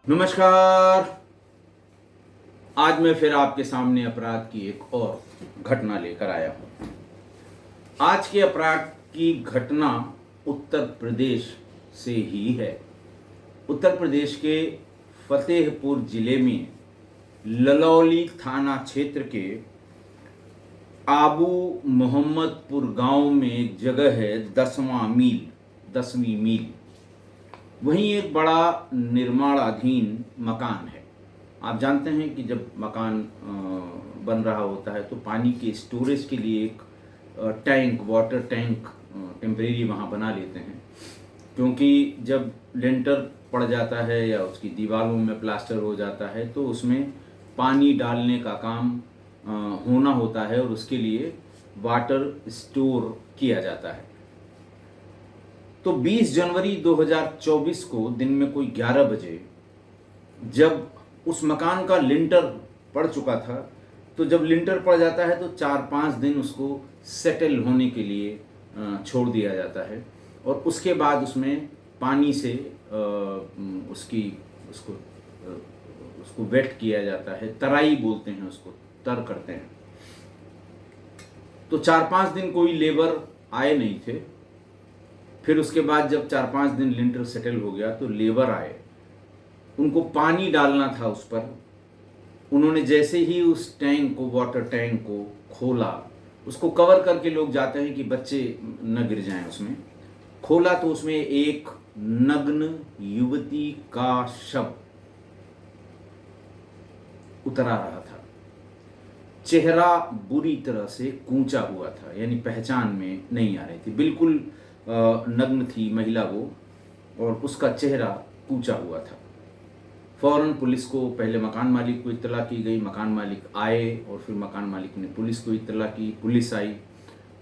नमस्कार। आज मैं फिर आपके सामने अपराध की एक और घटना लेकर आया हूँ। आज के अपराध की घटना उत्तर प्रदेश से ही है। उत्तर प्रदेश के फतेहपुर जिले में ललौली थाना क्षेत्र के आबू मोहम्मदपुर गांव में एक जगह है 10वीं मील। वहीं एक बड़ा निर्माणाधीन मकान है। आप जानते हैं कि जब मकान बन रहा होता है तो पानी के स्टोरेज के लिए एक टैंक, वाटर टैंक टेम्परेरी वहाँ बना लेते हैं, क्योंकि जब लेंटर पड़ जाता है या उसकी दीवारों में प्लास्टर हो जाता है तो उसमें पानी डालने का काम होना होता है और उसके लिए वाटर स्टोर किया जाता है। तो 20 जनवरी 2024 को दिन में कोई 11 बजे जब उस मकान का लिंटर पड़ चुका था, तो जब लिंटर पड़ जाता है तो 4-5 दिन उसको सेटल होने के लिए छोड़ दिया जाता है और उसके बाद उसमें पानी से उसको वेट किया जाता है। तराई बोलते हैं उसको, तर करते हैं। तो 4-5 दिन कोई लेबर आए नहीं थे। फिर उसके बाद जब 4-5 दिन लिंटर सेटल हो गया तो लेबर आए, उनको पानी डालना था उस पर। उन्होंने जैसे ही उस टैंक को, वाटर टैंक को खोला, उसको कवर करके लोग जाते हैं कि बच्चे न गिर जाएं उसमें। खोला तो उसमें एक नग्न युवती का शव उतरा रहा था। चेहरा बुरी तरह से कूंचा हुआ था, यानी पहचान में नहीं आ रही थी। बिल्कुल नग्न थी महिला वो, और उसका चेहरा कूचा हुआ था। फौरन पुलिस को, पहले मकान मालिक को इत्तला की गई। मकान मालिक आए और फिर मकान मालिक ने पुलिस को इत्तला की। पुलिस आई,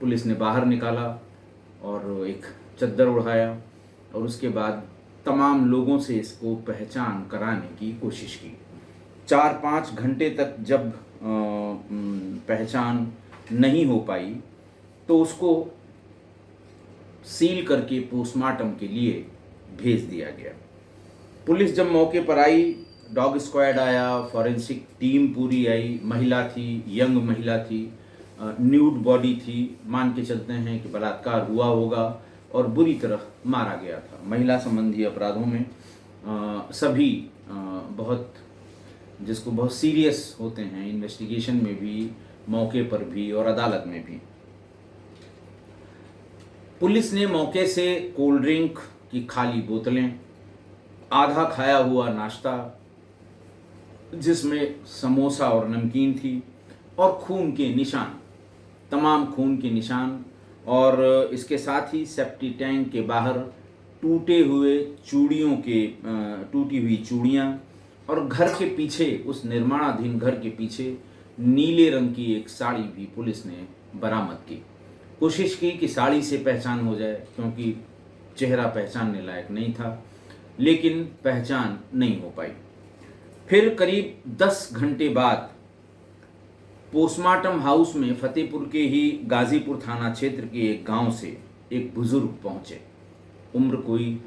पुलिस ने बाहर निकाला और एक चद्दर उड़ाया और उसके बाद तमाम लोगों से इसको पहचान कराने की कोशिश की। 4-5 घंटे तक जब पहचान नहीं हो पाई तो उसको सील करके पोस्टमार्टम के लिए भेज दिया गया। पुलिस जब मौके पर आई, डॉग स्क्वाड आया, फॉरेंसिक टीम पूरी आई। महिला थी, यंग महिला थी, न्यूड बॉडी थी। मान के चलते हैं कि बलात्कार हुआ होगा और बुरी तरह मारा गया था। महिला संबंधी अपराधों में सभी जिसको बहुत सीरियस होते हैं, इन्वेस्टिगेशन में भी, मौके पर भी और अदालत में भी। पुलिस ने मौके से कोल्ड ड्रिंक की खाली बोतलें, आधा खाया हुआ नाश्ता जिसमें समोसा और नमकीन थी, और खून के निशान, तमाम खून के निशान, और इसके साथ ही सेप्टी टैंक के बाहर टूटी हुई चूड़ियाँ, और घर के पीछे, उस निर्माणाधीन घर के पीछे नीले रंग की एक साड़ी भी पुलिस ने बरामद की। कोशिश की कि साड़ी से पहचान हो जाए, क्योंकि चेहरा पहचानने लायक नहीं था, लेकिन पहचान नहीं हो पाई। फिर करीब 10 घंटे बाद पोस्टमार्टम हाउस में फतेहपुर के ही गाजीपुर थाना क्षेत्र के एक गांव से एक बुजुर्ग पहुंचे। उम्र कोई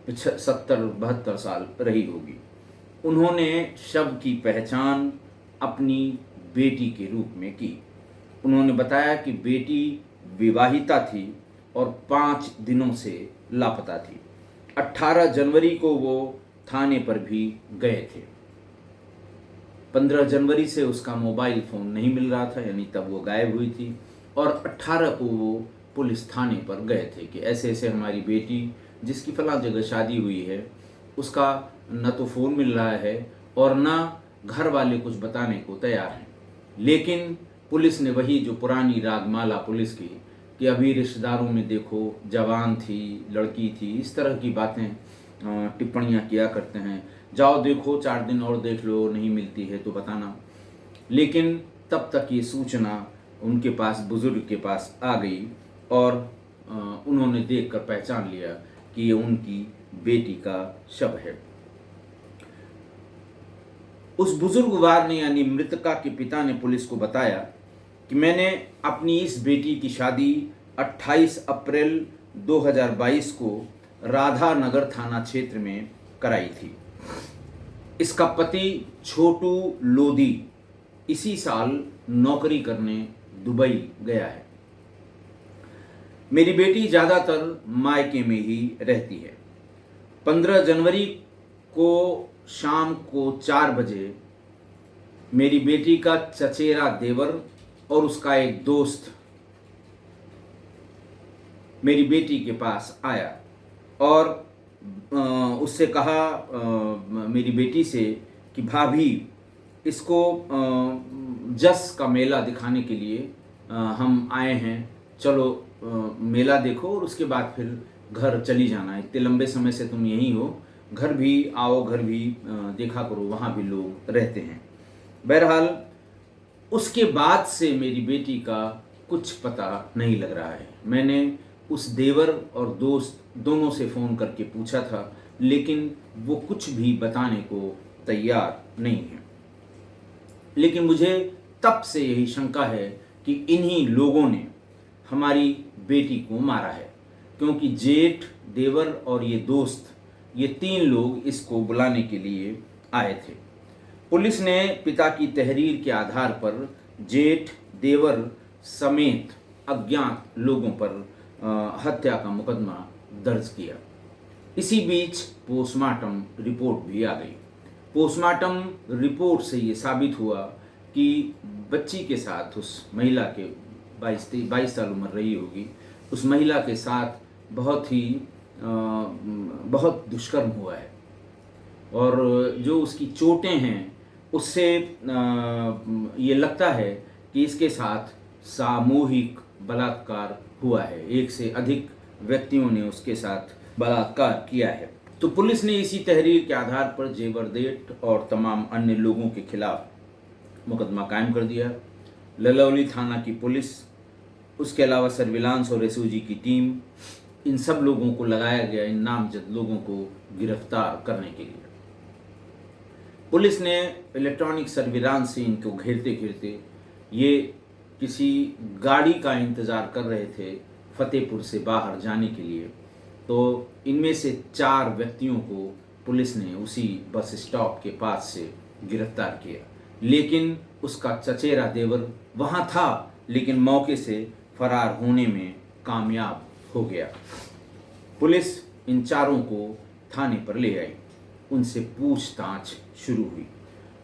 70-72 साल रही होगी। उन्होंने शव की पहचान अपनी बेटी के रूप में की। उन्होंने बताया कि बेटी विवाहिता थी और 5 दिनों से लापता थी। 18 जनवरी को वो थाने पर भी गए थे। 15 जनवरी से उसका मोबाइल फ़ोन नहीं मिल रहा था, यानी तब वो गायब हुई थी, और 18 को वो पुलिस थाने पर गए थे कि ऐसे ऐसे हमारी बेटी, जिसकी फलां जगह शादी हुई है, उसका न तो फ़ोन मिल रहा है और ना घर वाले कुछ बताने को तैयार हैं। लेकिन पुलिस ने वही जो पुरानी रागमाला पुलिस की, कि अभी रिश्तेदारों में देखो, जवान थी, लड़की थी, इस तरह की बातें, टिप्पणियाँ किया करते हैं। जाओ देखो, 4 दिन और देख लो, नहीं मिलती है तो बताना। लेकिन तब तक ये सूचना उनके पास, बुजुर्ग के पास आ गई और उन्होंने देखकर पहचान लिया कि ये उनकी बेटी का शव है। उस बुजुर्गवार ने, यानी मृतका के पिता ने, पुलिस को बताया कि मैंने अपनी इस बेटी की शादी 28 अप्रैल 2022 को राधा नगर थाना क्षेत्र में कराई थी। इसका पति छोटू लोधी इसी साल नौकरी करने दुबई गया है। मेरी बेटी ज़्यादातर मायके में ही रहती है। 15 जनवरी को शाम को 4 बजे मेरी बेटी का चचेरा देवर और उसका एक दोस्त मेरी बेटी के पास आया और उससे कहा, मेरी बेटी से, कि भाभी, इसको जस का मेला दिखाने के लिए हम आए हैं, चलो मेला देखो और उसके बाद फिर घर चली जाना। इतने लंबे समय से तुम यहीं हो, घर भी आओ, घर भी देखा करो, वहाँ भी लोग रहते हैं। बहरहाल उसके बाद से मेरी बेटी का कुछ पता नहीं लग रहा है। मैंने उस देवर और दोस्त दोनों से फ़ोन करके पूछा था, लेकिन वो कुछ भी बताने को तैयार नहीं है। लेकिन मुझे तब से यही शंका है कि इन्हीं लोगों ने हमारी बेटी को मारा है, क्योंकि जेठ, देवर और ये दोस्त, ये 3 लोग इसको बुलाने के लिए आए थे। पुलिस ने पिता की तहरीर के आधार पर जेठ, देवर समेत अज्ञात लोगों पर हत्या का मुकदमा दर्ज किया। इसी बीच पोस्टमार्टम रिपोर्ट भी आ गई। पोस्टमार्टम रिपोर्ट से ये साबित हुआ कि बच्ची के साथ, उस महिला के 22 साल उम्र रही होगी, उस महिला के साथ बहुत दुष्कर्म हुआ है और जो उसकी चोटें हैं उससे ये लगता है कि इसके साथ सामूहिक बलात्कार हुआ है। एक से अधिक व्यक्तियों ने उसके साथ बलात्कार किया है। तो पुलिस ने इसी तहरीर के आधार पर जेवरदेट और तमाम अन्य लोगों के खिलाफ मुकदमा कायम कर दिया। ललौली थाना की पुलिस, उसके अलावा सर्विलांस और एसओजी की टीम, इन सब लोगों को लगाया गया, इन नामजद लोगों को गिरफ्तार करने के लिए। पुलिस ने इलेक्ट्रॉनिक सर्विलांस से इनको घेरते घेरते, ये किसी गाड़ी का इंतज़ार कर रहे थे फतेहपुर से बाहर जाने के लिए, तो इनमें से 4 व्यक्तियों को पुलिस ने उसी बस स्टॉप के पास से गिरफ्तार किया। लेकिन उसका चचेरा देवर वहाँ था, लेकिन मौके से फरार होने में कामयाब हो गया। पुलिस इन 4 को थाने पर ले आई। उनसे पूछताछ शुरू हुई।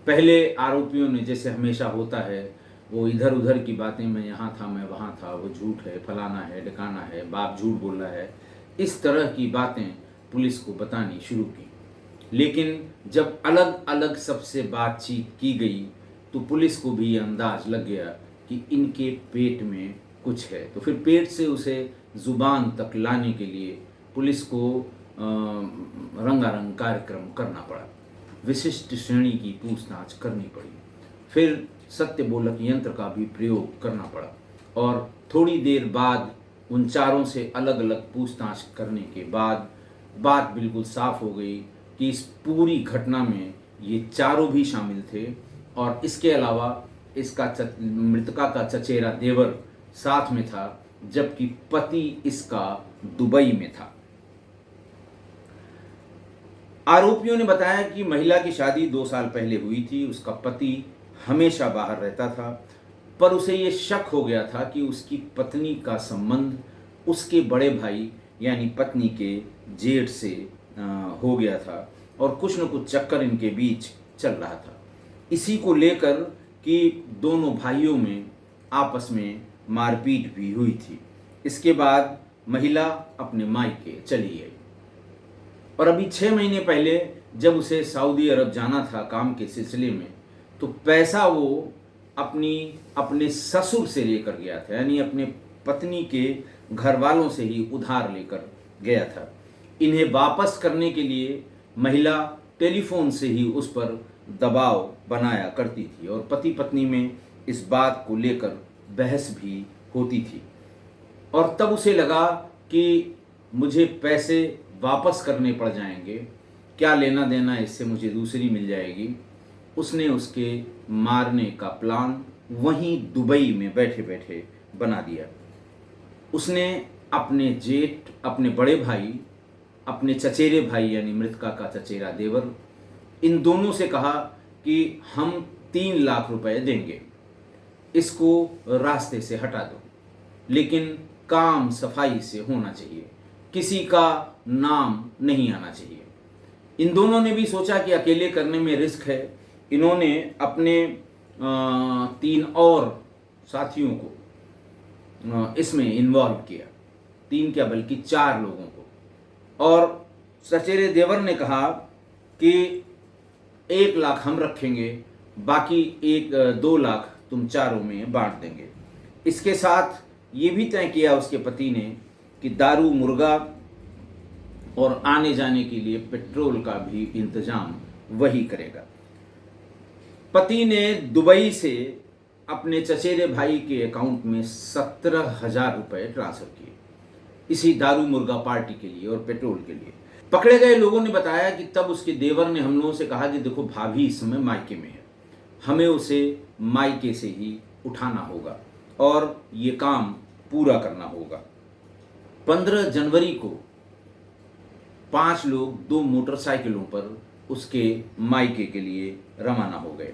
पहले आरोपियों ने, जैसे हमेशा होता है, वो इधर उधर की बातें, मैं यहाँ था, मैं वहाँ था, वो झूठ है, फलाना है, ढकाना है, बाप झूठ बोल रहा है, इस तरह की बातें पुलिस को बतानी शुरू की। लेकिन जब अलग अलग सबसे बातचीत की गई तो पुलिस को भी अंदाज लग गया कि इनके पेट में कुछ है। तो फिर पेट से उसे ज़ुबान तक लाने के लिए पुलिस को रंगारंग कार्यक्रम करना पड़ा। विशिष्ट श्रेणी की पूछताछ करनी पड़ी। फिर सत्य बोलक यंत्र का भी प्रयोग करना पड़ा और थोड़ी देर बाद उन 4 से अलग अलग पूछताछ करने के बाद बात बिल्कुल साफ हो गई कि इस पूरी घटना में ये 4 भी शामिल थे और इसके अलावा इसका मृतका का चचेरा देवर साथ में था, जबकि पति इसका दुबई में था। आरोपियों ने बताया कि महिला की शादी 2 साल पहले हुई थी। उसका पति हमेशा बाहर रहता था, पर उसे ये शक हो गया था कि उसकी पत्नी का संबंध उसके बड़े भाई यानी पत्नी के जेठ से हो गया था और कुछ न कुछ चक्कर इनके बीच चल रहा था। इसी को लेकर कि दोनों भाइयों में आपस में मारपीट भी हुई थी। इसके बाद महिला अपने मायके चली गई और अभी 6 महीने पहले जब उसे सऊदी अरब जाना था काम के सिलसिले में, तो पैसा वो अपने ससुर से लेकर गया था, यानी अपने पत्नी के घर वालों से ही उधार लेकर गया था। इन्हें वापस करने के लिए महिला टेलीफोन से ही उस पर दबाव बनाया करती थी और पति पत्नी में इस बात को लेकर बहस भी होती थी। और तब उसे लगा कि मुझे पैसे वापस करने पड़ जाएंगे, क्या लेना देना इससे, मुझे दूसरी मिल जाएगी। उसने उसके मारने का प्लान वहीं दुबई में बैठे बैठे बना दिया। उसने अपने जेठ, अपने बड़े भाई, अपने चचेरे भाई यानी मृतका का चचेरा देवर इन दोनों से कहा कि हम 3 लाख रुपए देंगे, इसको रास्ते से हटा दो, लेकिन काम सफाई से होना चाहिए, किसी का नाम नहीं आना चाहिए। इन दोनों ने भी सोचा कि अकेले करने में रिस्क है। इन्होंने अपने 3 और साथियों को इसमें इन्वॉल्व किया, 3 क्या बल्कि 4 लोगों को। और चचेरे देवर ने कहा कि 1 लाख हम रखेंगे, बाकी 2 लाख तुम चारों में बांट देंगे। इसके साथ ये भी तय किया उसके पति ने कि दारू, मुर्गा और आने जाने के लिए पेट्रोल का भी इंतजाम वही करेगा। पति ने दुबई से अपने चचेरे भाई के अकाउंट में 17,000 रुपए ट्रांसफर किए, इसी दारू मुर्गा पार्टी के लिए और पेट्रोल के लिए। पकड़े गए लोगों ने बताया कि तब उसके देवर ने हम लोगों से कहा कि देखो, भाभी इस समय मायके में है, हमें उसे मायके से ही उठाना होगा और ये काम पूरा करना होगा। 15 जनवरी को 5 लोग 2 मोटरसाइकिलों पर उसके मायके के लिए रवाना हो गए।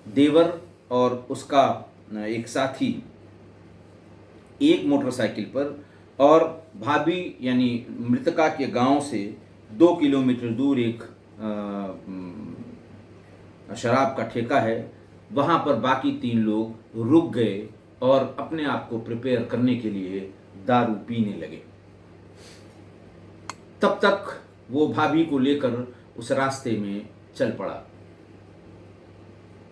देवर और उसका एक साथी एक मोटरसाइकिल पर, और भाभी यानी मृतका के गांव से 2 किलोमीटर दूर एक शराब का ठेका है, वहां पर बाकी 3 लोग रुक गए और अपने आप को प्रिपेयर करने के लिए दारू पीने लगे। तब तक वो भाभी को लेकर उस रास्ते में चल पड़ा।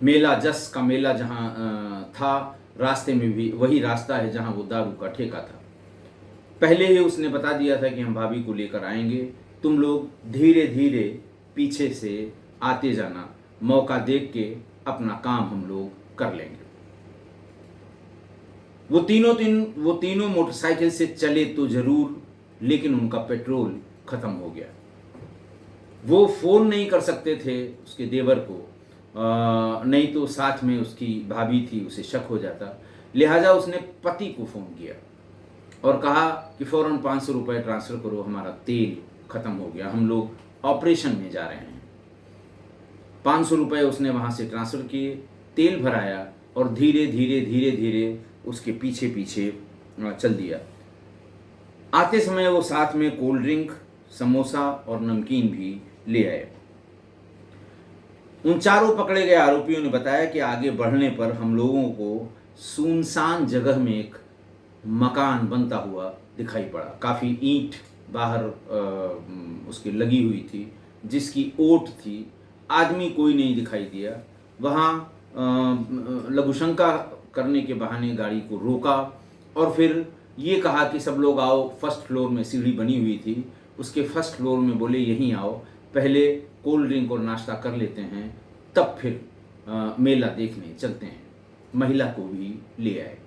मेला, जस का मेला जहां था, रास्ते में भी वही रास्ता है जहां वो दारू का ठेका था। पहले ही उसने बता दिया था कि हम भाभी को लेकर आएंगे, तुम लोग धीरे धीरे पीछे से आते जाना, मौका देख के अपना काम हम लोग कर लेंगे। वो तीनों मोटरसाइकिल से चले तो जरूर, लेकिन उनका पेट्रोल खत्म हो गया। वो फोन नहीं कर सकते थे उसके देवर को, नहीं तो साथ में उसकी भाभी थी, उसे शक हो जाता। लिहाजा उसने पति को फोन किया और कहा कि फौरन 500 रुपये ट्रांसफर करो, हमारा तेल खत्म हो गया, हम लोग ऑपरेशन में जा रहे हैं। 500 रुपये उसने वहां से ट्रांसफर किए, तेल भराया और धीरे धीरे उसके पीछे पीछे चल दिया। आते समय वो साथ में कोल्ड ड्रिंक, समोसा और नमकीन भी ले आए। उन चारों पकड़े गए आरोपियों ने बताया कि आगे बढ़ने पर हम लोगों को सुनसान जगह में एक मकान बनता हुआ दिखाई पड़ा। काफ़ी ईंट बाहर उसकी लगी हुई थी, जिसकी ओट थी। आदमी कोई नहीं दिखाई दिया। वहाँ लघुशंका करने के बहाने गाड़ी को रोका और फिर ये कहा कि सब लोग आओ। फर्स्ट फ्लोर में सीढ़ी बनी हुई थी, उसके फर्स्ट फ्लोर में बोले यहीं आओ, पहले कोल्ड ड्रिंक और नाश्ता कर लेते हैं, तब फिर मेला देखने चलते हैं। महिला को भी ले आए।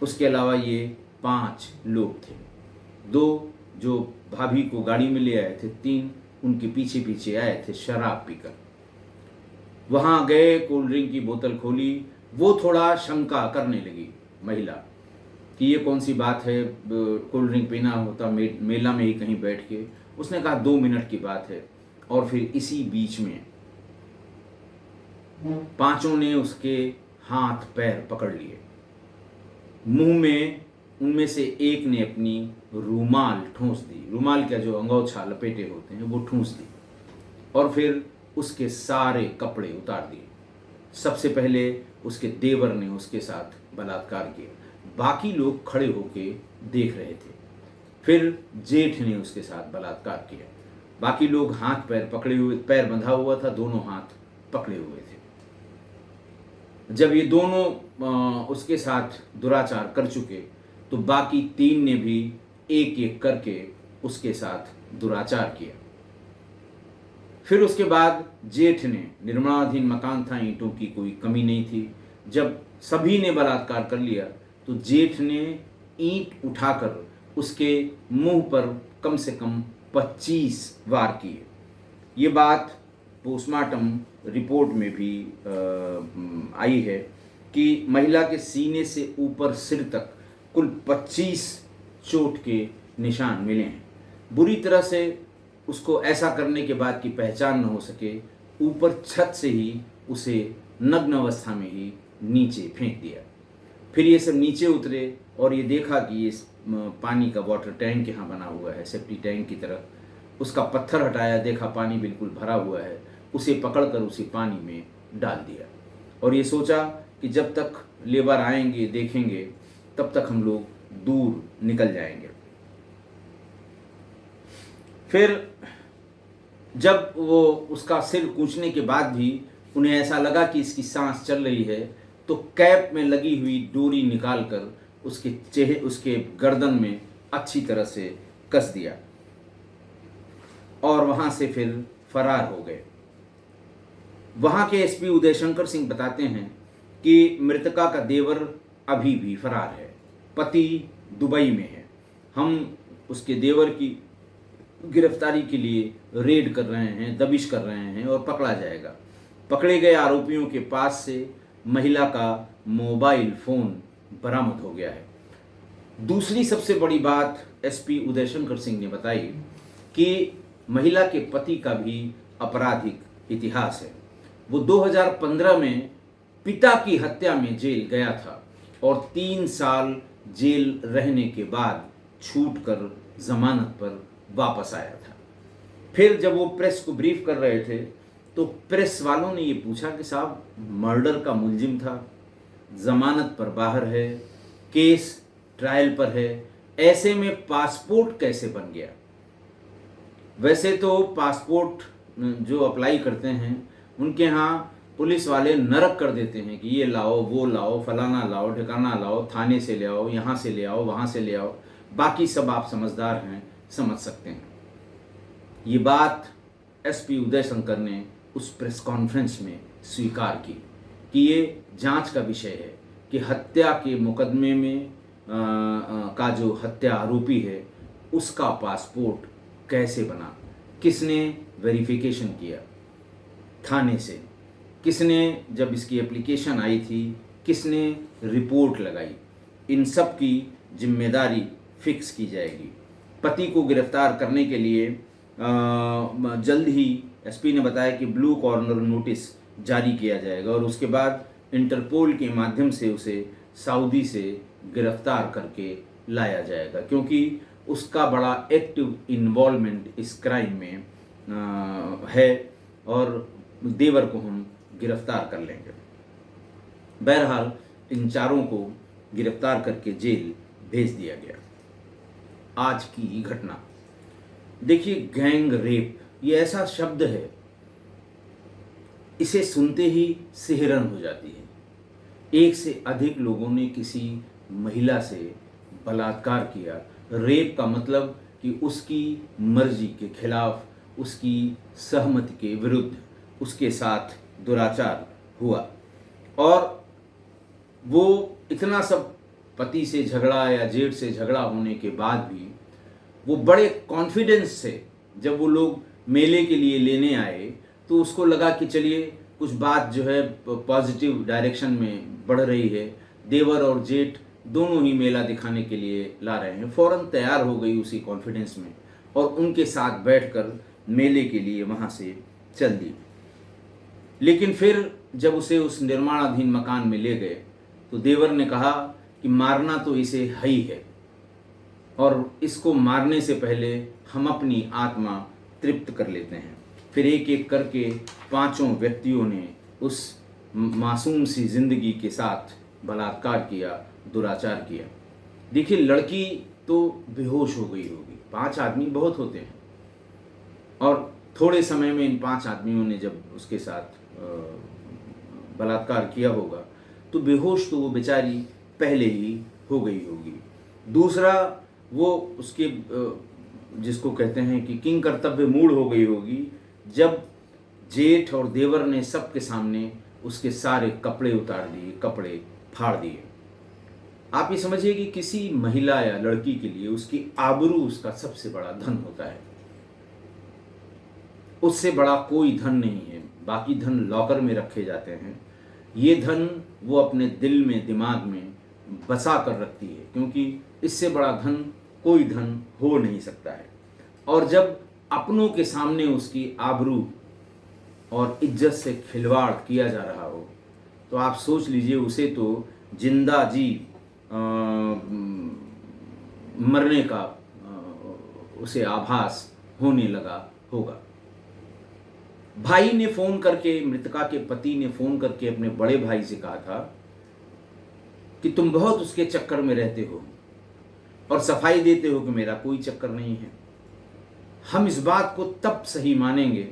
उसके अलावा ये 5 लोग थे, 2 जो भाभी को गाड़ी में ले आए थे, 3 उनके पीछे पीछे आए थे शराब पीकर। वहाँ गए, कोल्ड ड्रिंक की बोतल खोली। वो थोड़ा शंका करने लगी महिला कि ये कौन सी बात है, कोल्ड ड्रिंक पीना होता मेला में ही कहीं बैठ के। उसने कहा 2 मिनट की बात है। और फिर इसी बीच में 5 ने उसके हाथ पैर पकड़ लिए। मुंह में उनमें से एक ने अपनी रूमाल ठूंस दी, रूमाल का जो अंगोछा लपेटे होते हैं वो ठूंस दी, और फिर उसके सारे कपड़े उतार दिए। सबसे पहले उसके देवर ने उसके साथ बलात्कार किया, बाकी लोग खड़े होके देख रहे थे। फिर जेठ ने उसके साथ बलात्कार किया। बाकी लोग हाथ पैर पकड़े हुए, पैर बंधा हुआ था, दोनों हाथ पकड़े हुए थे। जब ये दोनों उसके साथ दुराचार कर चुके तो बाकी 3 ने भी एक एक करके उसके साथ दुराचार किया। फिर उसके बाद जेठ ने, निर्माणाधीन मकान था, ईंटों की कोई कमी नहीं थी। जब सभी ने बलात्कार कर लिया तो जेठ ने ईंट उठाकर उसके मुंह पर कम से कम 25 वार किए। ये बात पोस्टमार्टम रिपोर्ट में भी आई है कि महिला के सीने से ऊपर सिर तक कुल 25 चोट के निशान मिले हैं। बुरी तरह से उसको ऐसा करने के बाद कि पहचान न हो सके, ऊपर छत से ही उसे नग्न अवस्था में ही नीचे फेंक दिया। फिर ये सब नीचे उतरे और ये देखा कि ये पानी का वाटर टैंक यहाँ बना हुआ है, सेफ्टी टैंक की तरह। उसका पत्थर हटाया, देखा पानी बिल्कुल भरा हुआ है, उसे पकड़कर उसे पानी में डाल दिया और ये सोचा कि जब तक लेबर आएंगे देखेंगे तब तक हम लोग दूर निकल जाएंगे। फिर जब वो उसका सिर कूचने के बाद भी उन्हें ऐसा लगा कि इसकी सांस चल रही है, तो कैप में लगी हुई डोरी निकालकर उसके गर्दन में अच्छी तरह से कस दिया और वहां से फिर फरार हो गए। वहां के एसपी उदय शंकर सिंह बताते हैं कि मृतका का देवर अभी भी फरार है, पति दुबई में है। हम उसके देवर की गिरफ्तारी के लिए रेड कर रहे हैं, दबिश कर रहे हैं और पकड़ा जाएगा। पकड़े गए आरोपियों के पास से महिला का मोबाइल फोन बरामद हो गया है। दूसरी सबसे बड़ी बात एसपी उदय शंकर सिंह ने बताई कि महिला के पति का भी आपराधिक इतिहास है। वो 2015 में पिता की हत्या में जेल गया था और 3 साल जेल रहने के बाद छूटकर जमानत पर वापस आया था। फिर जब वो प्रेस को ब्रीफ कर रहे थे तो प्रेस वालों ने ये पूछा कि साहब मर्डर का मुलजिम था, जमानत पर बाहर है, केस ट्रायल पर है, ऐसे में पासपोर्ट कैसे बन गया? वैसे तो पासपोर्ट जो अप्लाई करते हैं उनके यहाँ पुलिस वाले नरक कर देते हैं कि ये लाओ, वो लाओ, फलाना लाओ, ठिकाना लाओ, थाने से ले आओ, यहाँ से ले आओ, वहाँ से ले आओ। बाकी सब आप समझदार हैं, समझ सकते हैं। ये बात एसपी उदय शंकर ने उस प्रेस कॉन्फ्रेंस में स्वीकार की कि ये जांच का विषय है कि हत्या के मुकदमे में का जो हत्या आरोपी है उसका पासपोर्ट कैसे बना, किसने वेरिफिकेशन किया थाने से, किसने जब इसकी एप्लीकेशन आई थी किसने रिपोर्ट लगाई, इन सब की जिम्मेदारी फिक्स की जाएगी। पति को गिरफ्तार करने के लिए जल्द ही एसपी ने बताया कि ब्लू कॉर्नर नोटिस जारी किया जाएगा और उसके बाद इंटरपोल के माध्यम से उसे सऊदी से गिरफ्तार करके लाया जाएगा, क्योंकि उसका बड़ा एक्टिव इन्वॉल्वमेंट इस क्राइम में है और देवर को हम गिरफ्तार कर लेंगे। बहरहाल इन चारों को गिरफ्तार करके जेल भेज दिया गया। आज की घटना देखिए, गैंग रेप ये ऐसा शब्द है, इसे सुनते ही सिहरन हो जाती है। एक से अधिक लोगों ने किसी महिला से बलात्कार किया। रेप का मतलब कि उसकी मर्जी के खिलाफ, उसकी सहमति के विरुद्ध उसके साथ दुराचार हुआ और वो इतना सब पति से झगड़ा या जेठ से झगड़ा होने के बाद भी वो बड़े कॉन्फिडेंस से जब वो लोग मेले के लिए लेने आए तो उसको लगा कि चलिए कुछ बात जो है पॉजिटिव डायरेक्शन में बढ़ रही है, देवर और जेठ दोनों ही मेला दिखाने के लिए ला रहे हैं। फौरन तैयार हो गई उसी कॉन्फिडेंस में और उनके साथ बैठकर मेले के लिए वहाँ से चल दी। लेकिन फिर जब उसे उस निर्माणाधीन मकान में ले गए तो देवर ने कहा कि मारना तो इसे है ही है और इसको मारने से पहले हम अपनी आत्मा तृप्त कर लेते हैं। फिर एक एक करके 5 व्यक्तियों ने उस मासूम सी जिंदगी के साथ बलात्कार किया, दुराचार किया। देखिए, लड़की तो बेहोश हो गई होगी, 5 आदमी बहुत होते हैं और थोड़े समय में इन 5 आदमियों ने जब उसके साथ बलात्कार किया होगा तो बेहोश तो वो बेचारी पहले ही हो गई होगी। दूसरा, वो उसके जिसको कहते हैं कि किंग कर्तव्य मूड हो गई होगी जब जेठ और देवर ने सबके सामने उसके सारे कपड़े उतार दिए, कपड़े फाड़ दिए। आप ये समझिए कि किसी महिला या लड़की के लिए उसकी आबरू उसका सबसे बड़ा धन होता है, उससे बड़ा कोई धन नहीं है। बाकी धन लॉकर में रखे जाते हैं, ये धन वो अपने दिल में, दिमाग में बसा कर रखती है, क्योंकि इससे बड़ा धन कोई धन हो नहीं सकता है। और जब अपनों के सामने उसकी आबरू और इज्जत से खिलवाड़ किया जा रहा हो, तो आप सोच लीजिए उसे तो जिंदा जी मरने का उसे आभास होने लगा होगा। भाई ने फोन करके, मृतका के पति ने फोन करके अपने बड़े भाई से कहा था कि तुम बहुत उसके चक्कर में रहते हो और सफाई देते हो कि मेरा कोई चक्कर नहीं है। हम इस बात को तब सही मानेंगे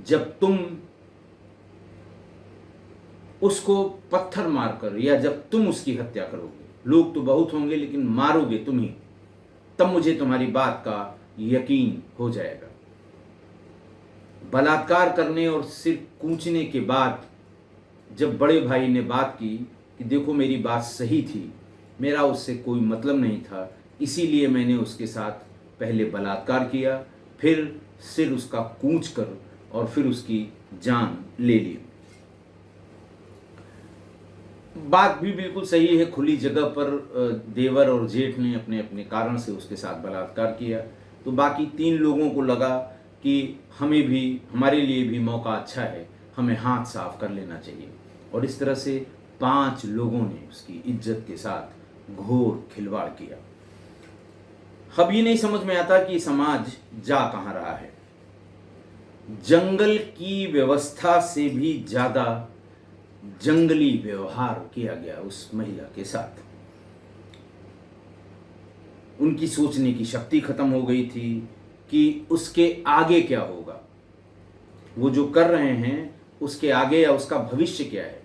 जब तुम उसको पत्थर मारकर या जब तुम उसकी हत्या करोगे। लोग तो बहुत होंगे लेकिन मारोगे तुम ही, तब मुझे तुम्हारी बात का यकीन हो जाएगा। बलात्कार करने और सिर कूचने के बाद जब बड़े भाई ने बात की कि देखो मेरी बात सही थी, मेरा उससे कोई मतलब नहीं था, इसीलिए मैंने उसके साथ पहले बलात्कार किया, फिर सिर उसका कूच कर और फिर उसकी जान ले ली। बात भी बिल्कुल सही है। खुली जगह पर देवर और जेठ ने अपने अपने कारण से उसके साथ बलात्कार किया, तो बाकी 3 लोगों को लगा कि हमें भी, हमारे लिए भी मौका अच्छा है, हमें हाथ साफ कर लेना चाहिए, और इस तरह से 5 लोगों ने उसकी इज्जत के साथ घोर खिलवाड़ किया। अब ये नहीं समझ में आता कि समाज जा कहाँ रहा है। जंगल की व्यवस्था से भी ज्यादा जंगली व्यवहार किया गया उस महिला के साथ। उनकी सोचने की शक्ति खत्म हो गई थी कि उसके आगे क्या होगा, वो जो कर रहे हैं उसके आगे या उसका भविष्य क्या है।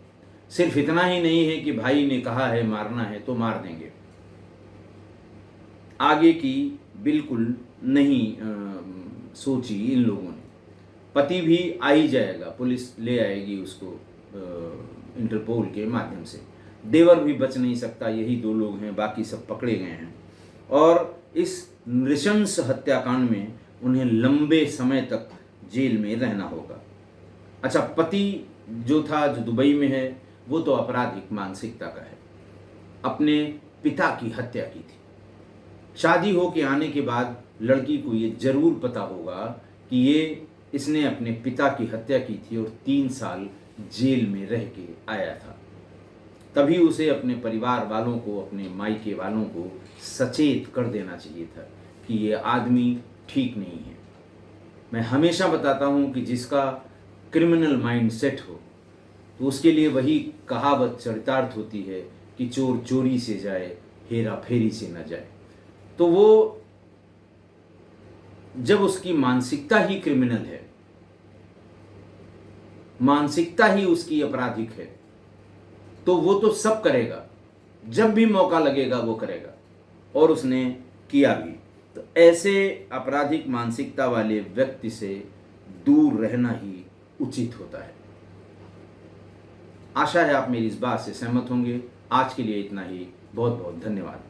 सिर्फ इतना ही नहीं है कि भाई ने कहा है मारना है तो मार देंगे, आगे की बिल्कुल नहीं सोची इन लोगों ने। पति भी आ ही जाएगा, पुलिस ले आएगी उसको इंटरपोल के माध्यम से। देवर भी बच नहीं सकता, यही 2 लोग हैं, बाकी सब पकड़े गए हैं। और इस नृशंस हत्याकांड में उन्हें लंबे समय तक जेल में रहना होगा। अच्छा, पति जो था, जो दुबई में है, वो तो आपराधिक मानसिकता का है, अपने पिता की हत्या की थी। शादी हो के आने के बाद लड़की को ये जरूर पता होगा कि इसने अपने पिता की हत्या की थी और 3 साल जेल में रह के आया था। तभी उसे अपने परिवार वालों को, अपने मायके वालों को सचेत कर देना चाहिए था कि ये आदमी ठीक नहीं है। मैं हमेशा बताता हूँ कि जिसका क्रिमिनल माइंड सेट हो तो उसके लिए वही कहावत चरितार्थ होती है कि चोर चोरी से जाए, हेरा फेरी से न जाए। तो वो जब उसकी मानसिकता ही क्रिमिनल है, मानसिकता ही उसकी आपराधिक है, तो वो तो सब करेगा, जब भी मौका लगेगा वो करेगा, और उसने किया भी। तो ऐसे आपराधिक मानसिकता वाले व्यक्ति से दूर रहना ही उचित होता है। आशा है आप मेरी इस बात से सहमत होंगे। आज के लिए इतना ही। बहुत बहुत धन्यवाद।